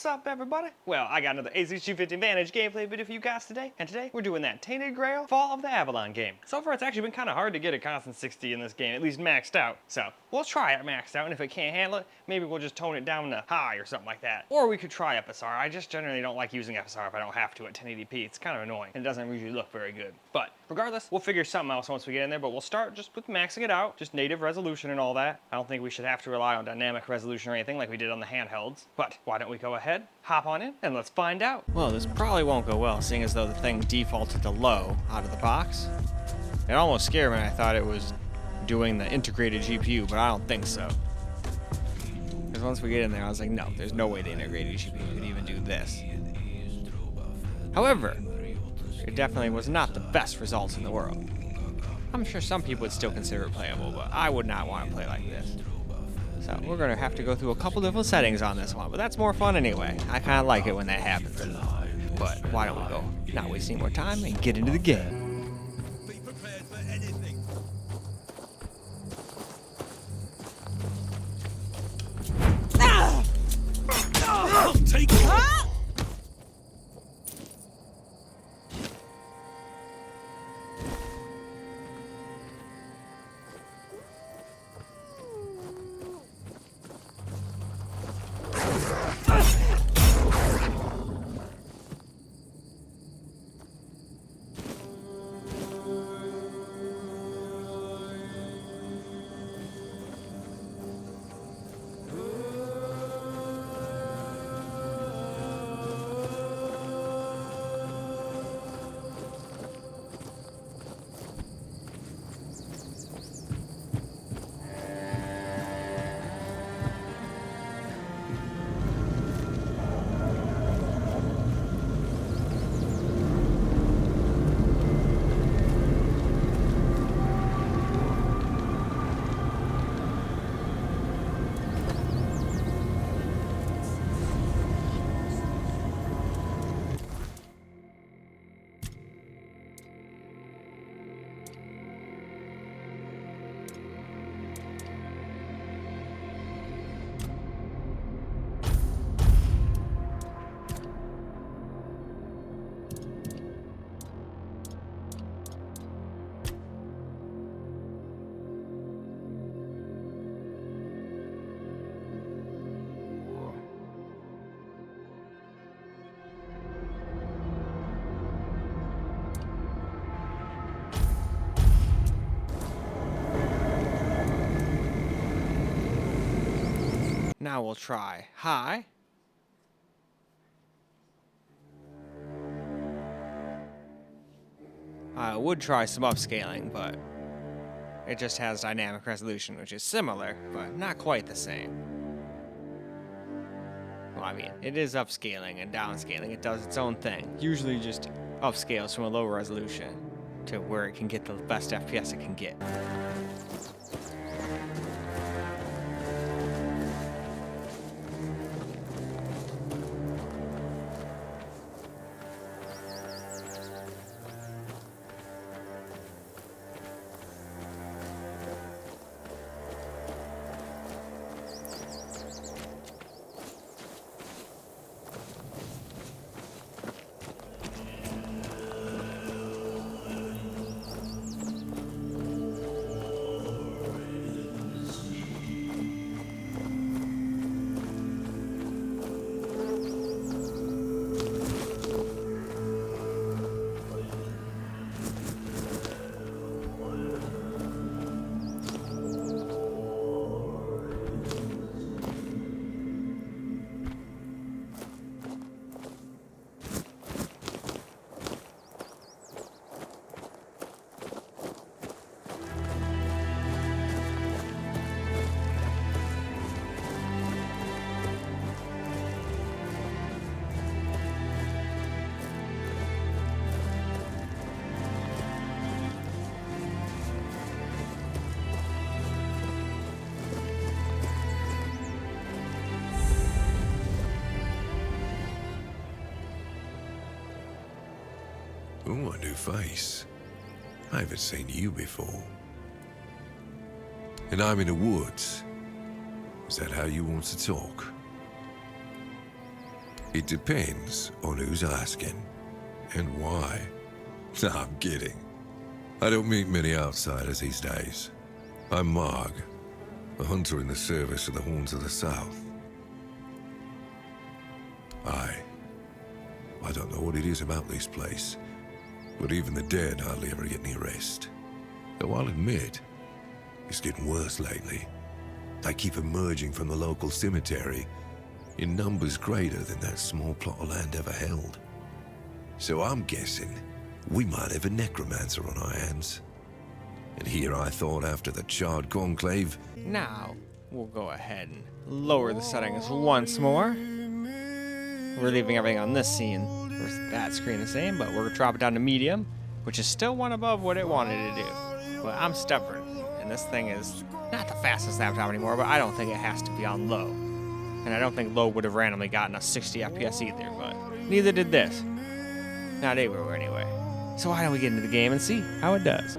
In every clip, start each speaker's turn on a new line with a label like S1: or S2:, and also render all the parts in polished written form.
S1: What's up, everybody? Well, I got another Asus G15 Advantage gameplay video for you guys today, and today we're doing that Tainted Grail Fall of the Avalon game. So far, it's actually been kind of hard to get a constant 60 in this game, at least maxed out. So we'll try it maxed out, and if it can't handle it, maybe we'll just tone it down to high or something like that. Or we could try FSR. I just generally don't like using FSR if I don't have to at 1080p. It's kind of annoying, and it doesn't usually look very good. But regardless, we'll figure something else once we get in there, but we'll start just with maxing it out, just native resolution and all that. I don't think we should have to rely on dynamic resolution or anything like we did on the handhelds. But why don't we go ahead, hop on in, and let's find out. Well, this probably won't go well, seeing as though the thing defaulted to low out of the box. It almost scared me. I thought it was doing the integrated GPU, but I don't think so. Because once we get in there, I was like, no, there's no way the integrated GPU could even do this. However, it definitely was not the best results in the world. I'm sure some people would still consider it playable, but I would not want to play like this. So we're going to have to go through a couple different settings on this one, but that's more fun anyway. I kind of like it when that happens. But why don't we go, not wasting more time, and get into the game.
S2: Be prepared for anything. Take it.
S1: Now we'll try high. I would try some upscaling, but it just has dynamic resolution, which is similar, but not quite the same. Well, I mean, it is upscaling and downscaling. It does its own thing. Usually just upscales from a low resolution to where it can get the best FPS it can get.
S2: Oh, a new face. I haven't seen you before. And I'm in the woods. Is that how you want to talk? It depends on who's asking and why. No, I'm kidding. I don't meet many outsiders these days. I'm Marg, a hunter in the service of the Horns of the South. I don't know what it is about this place, but even the dead hardly ever get any rest. Though I'll admit, it's getting worse lately. They keep emerging from the local cemetery in numbers greater than that small plot of land ever held. So I'm guessing we might have a necromancer on our hands. And here I thought after the charred conclave...
S1: Now, we'll go ahead and lower the settings once more. We're leaving everything on this scene, or that screen the same, but we're going to drop it down to medium, which is still one above what it wanted to do. But I'm stubborn, and this thing is not the fastest laptop anymore, but I don't think it has to be on low. And I don't think low would have randomly gotten us 60 FPS either, but neither did this. Not everywhere anyway. So why don't we get into the game and see how it does?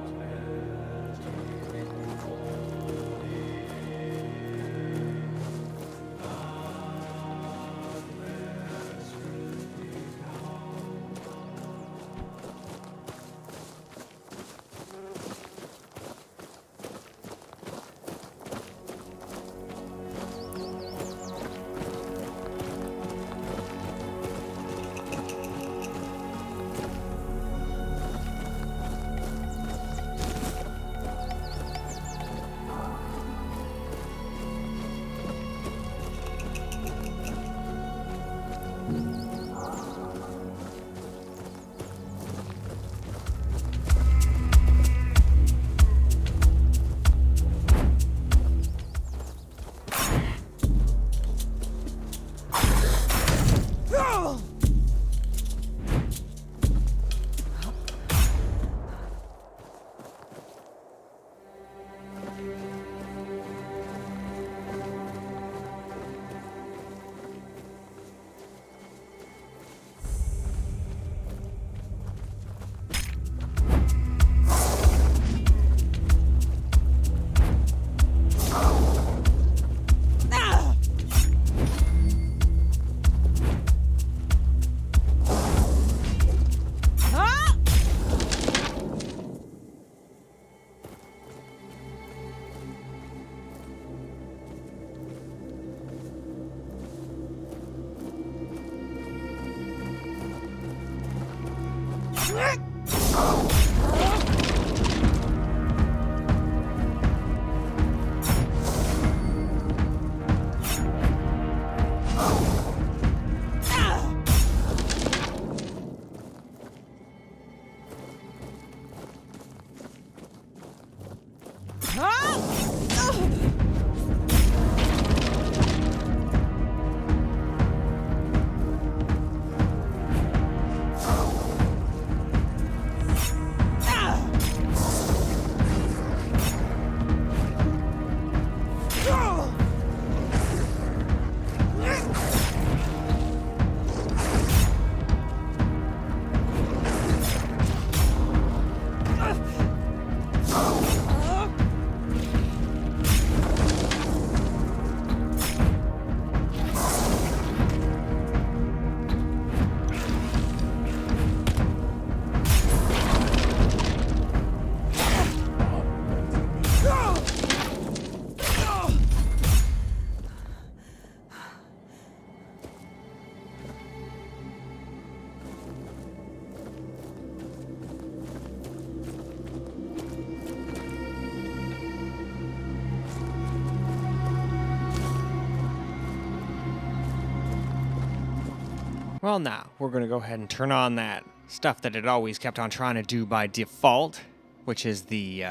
S1: Well, now, we're going to go ahead and turn on that stuff that it always kept on trying to do by default, which is the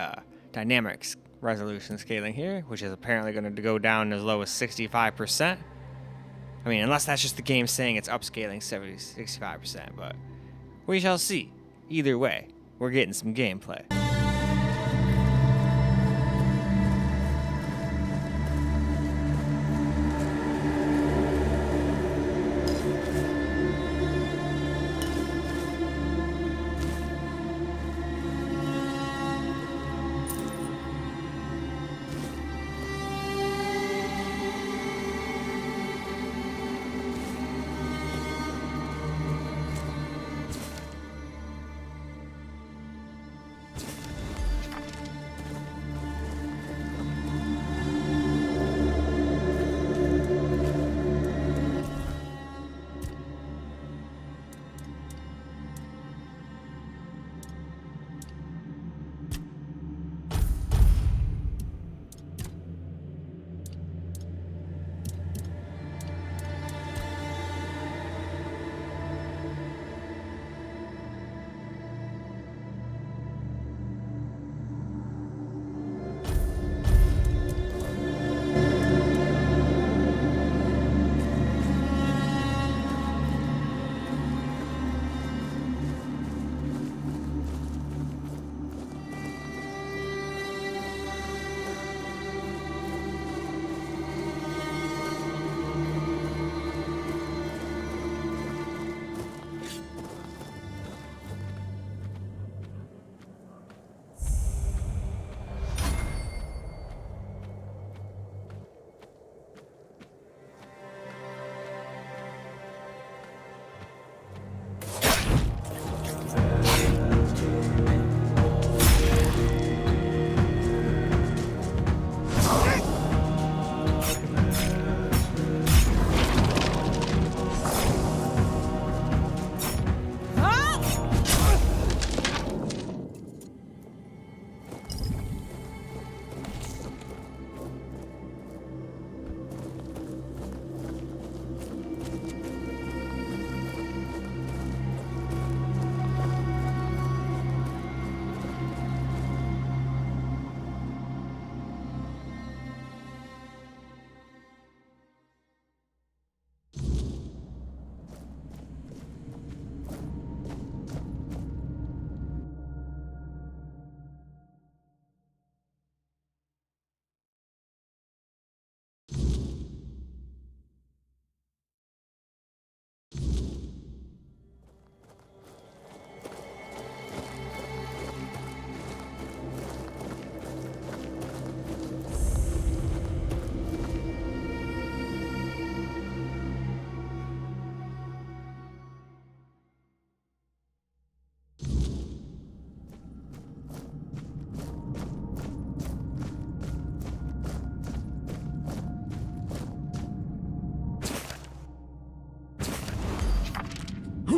S1: dynamic resolution scaling here, which is apparently going to go down as low as 65%. I mean, unless that's just the game saying it's upscaling 65%, but we shall see. Either way, we're getting some gameplay.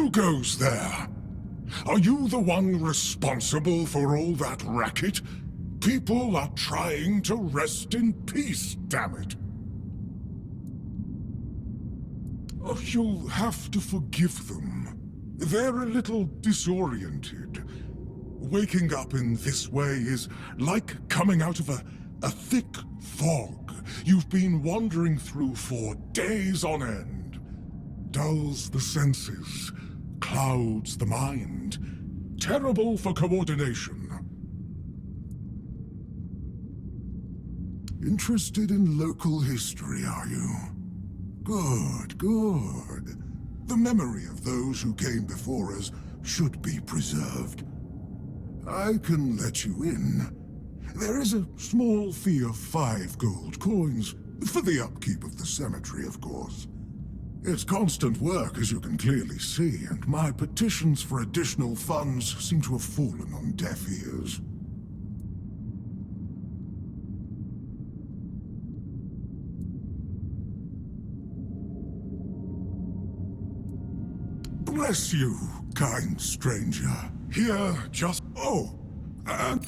S3: Who goes there? Are you the one responsible for all that racket? People are trying to rest in peace, damn it. Oh, you'll have to forgive them. They're a little disoriented. Waking up in this way is like coming out of a thick fog you've been wandering through for days on end. Dulls the senses, clouds the mind. Terrible for coordination. Interested in local history, are you? Good, good. The memory of those who came before us should be preserved. I can let you in. There is a small fee of 5 gold coins, for the upkeep of the cemetery, of course. It's constant work, as you can clearly see, and my petitions for additional funds seem to have fallen on deaf ears. Bless you, kind stranger. Here, just... Oh, and...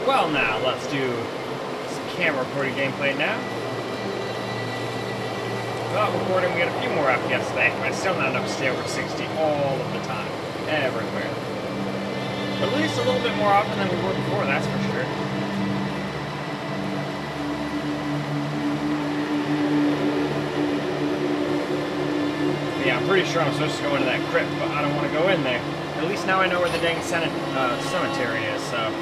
S1: Well, now let's do some camera recording gameplay now. Without recording, we get a few more FPS back, but still not enough to stay over 60 all of the time, everywhere. But at least a little bit more often than we were before, that's for sure. Yeah, I'm pretty sure I'm supposed to go into that crypt, but I don't want to go in there. At least now I know where the dang cemetery is, so...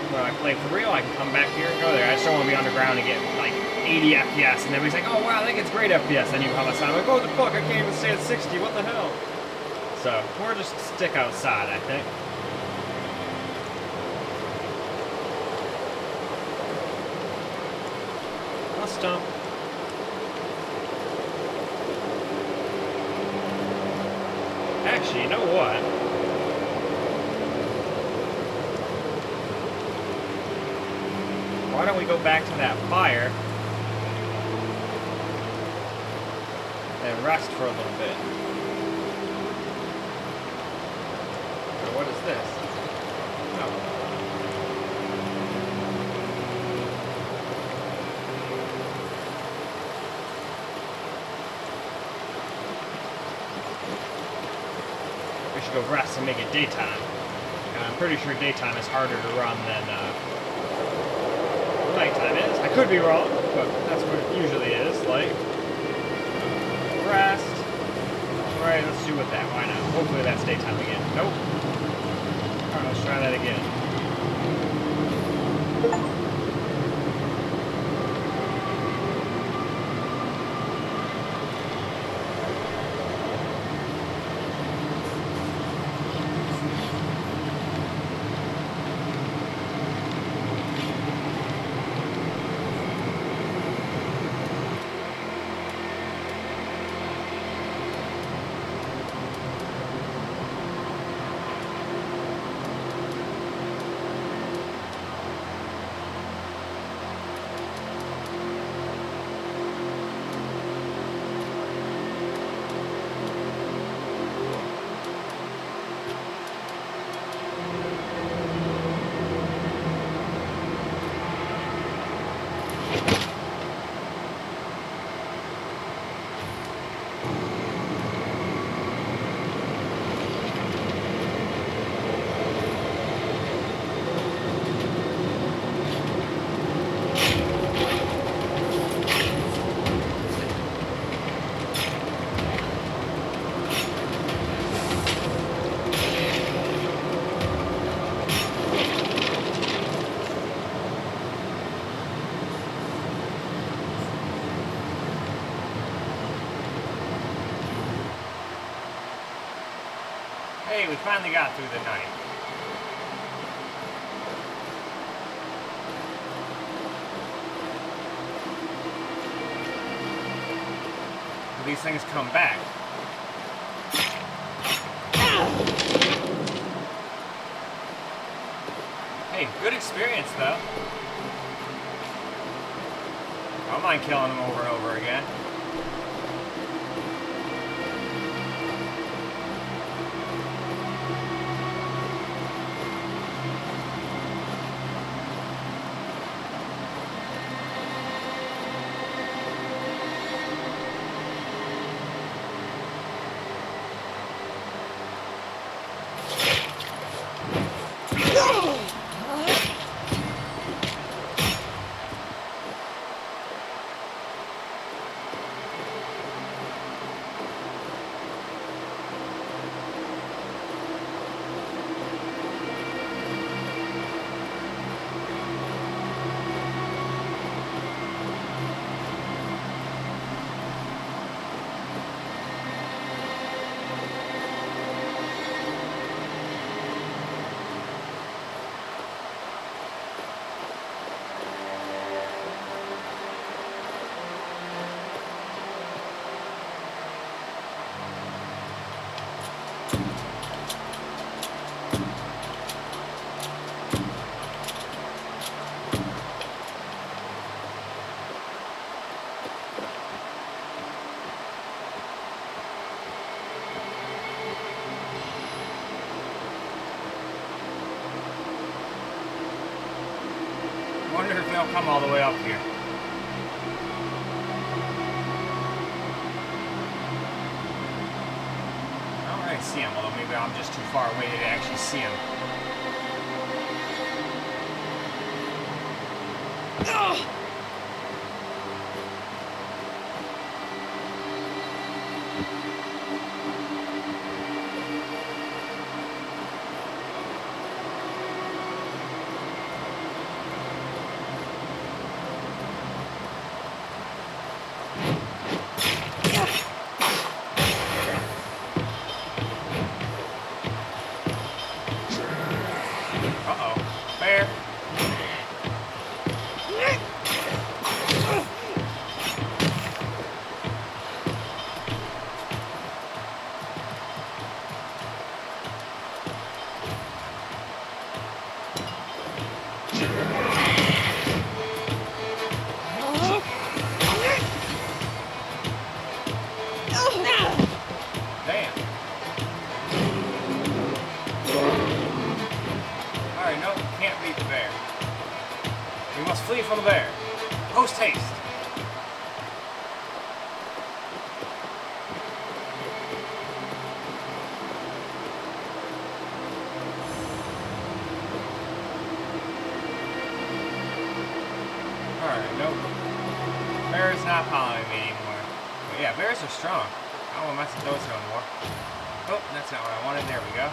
S1: When I play for real, I can come back here and go there. I just don't want to be underground and get, like, 80 FPS, and everybody's like, oh, wow, I think it's great FPS. Then you come outside, I'm like, oh, the fuck, I can't even stay at 60, what the hell? So, we'll just stick outside, I think. I'll stomp. Actually, you know what? Why don't we go back to that fire and rest for a little bit? Or what is this? Oh. We should go rest and make it daytime. I'm pretty sure daytime is harder to run than nighttime is. I could be wrong, but that's what it usually is. Like, rest. Alright, let's do with that. Why not? Hopefully that's daytime again. Nope. Alright, let's try that again. finally got through the night. These things come back. Hey, good experience though. I don't mind killing them over and over again. I wonder if they'll come all the way up here. I don't really see them, although maybe I'm just too far away to actually see them. We must flee from the bear. Post haste. Alright, nope. Bear's not following me anymore. But yeah, bears are strong. I don't want to mess with those no more. Oh, that's not what I wanted. There we go.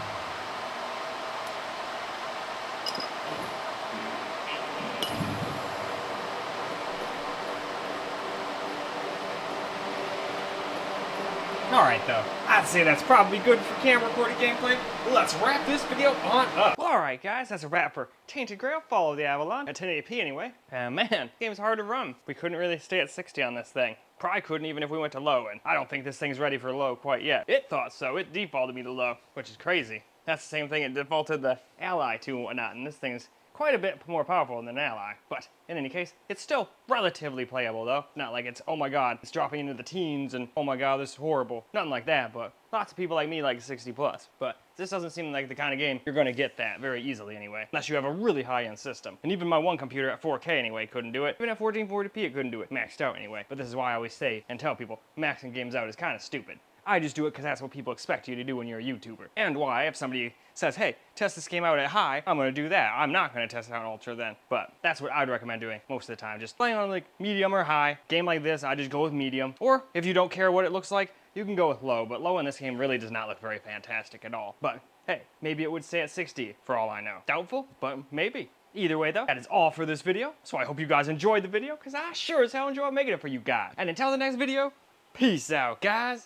S1: Alright though, I'd say that's probably good for camera recorded gameplay. Let's wrap this video on up. Alright guys, that's a wrap for Tainted Grail, Fall of the Avalon, at 1080p anyway. And man, this game's hard to run. We couldn't really stay at 60 on this thing. Probably couldn't even if we went to low, and I don't think this thing's ready for low quite yet. It thought so, it defaulted me to low, which is crazy. That's the same thing it defaulted the Ally to and whatnot, and this thing's quite a bit more powerful than an Ally. But in any case, it's still relatively playable though. Not like it's, oh my god, it's dropping into the teens and oh my god, this is horrible. Nothing like that, but lots of people like me like 60 plus. But this doesn't seem like the kind of game you're gonna get that very easily anyway, unless you have a really high-end system. And even my one computer at 4K anyway couldn't do it. Even at 1440p it couldn't do it, maxed out anyway. But this is why I always say and tell people, maxing games out is kind of stupid. I just do it because that's what people expect you to do when you're a YouTuber. And why, if somebody says, hey, test this game out at high, I'm gonna do that. I'm not gonna test it on ultra then. But that's what I'd recommend doing most of the time. Just playing on like medium or high. Game like this, I just go with medium. Or if you don't care what it looks like, you can go with low. But low in this game really does not look very fantastic at all. But hey, maybe it would stay at 60 for all I know. Doubtful, but maybe. Either way though, that is all for this video. So I hope you guys enjoyed the video, because I sure as hell enjoyed making it for you guys. And until the next video, peace out, guys.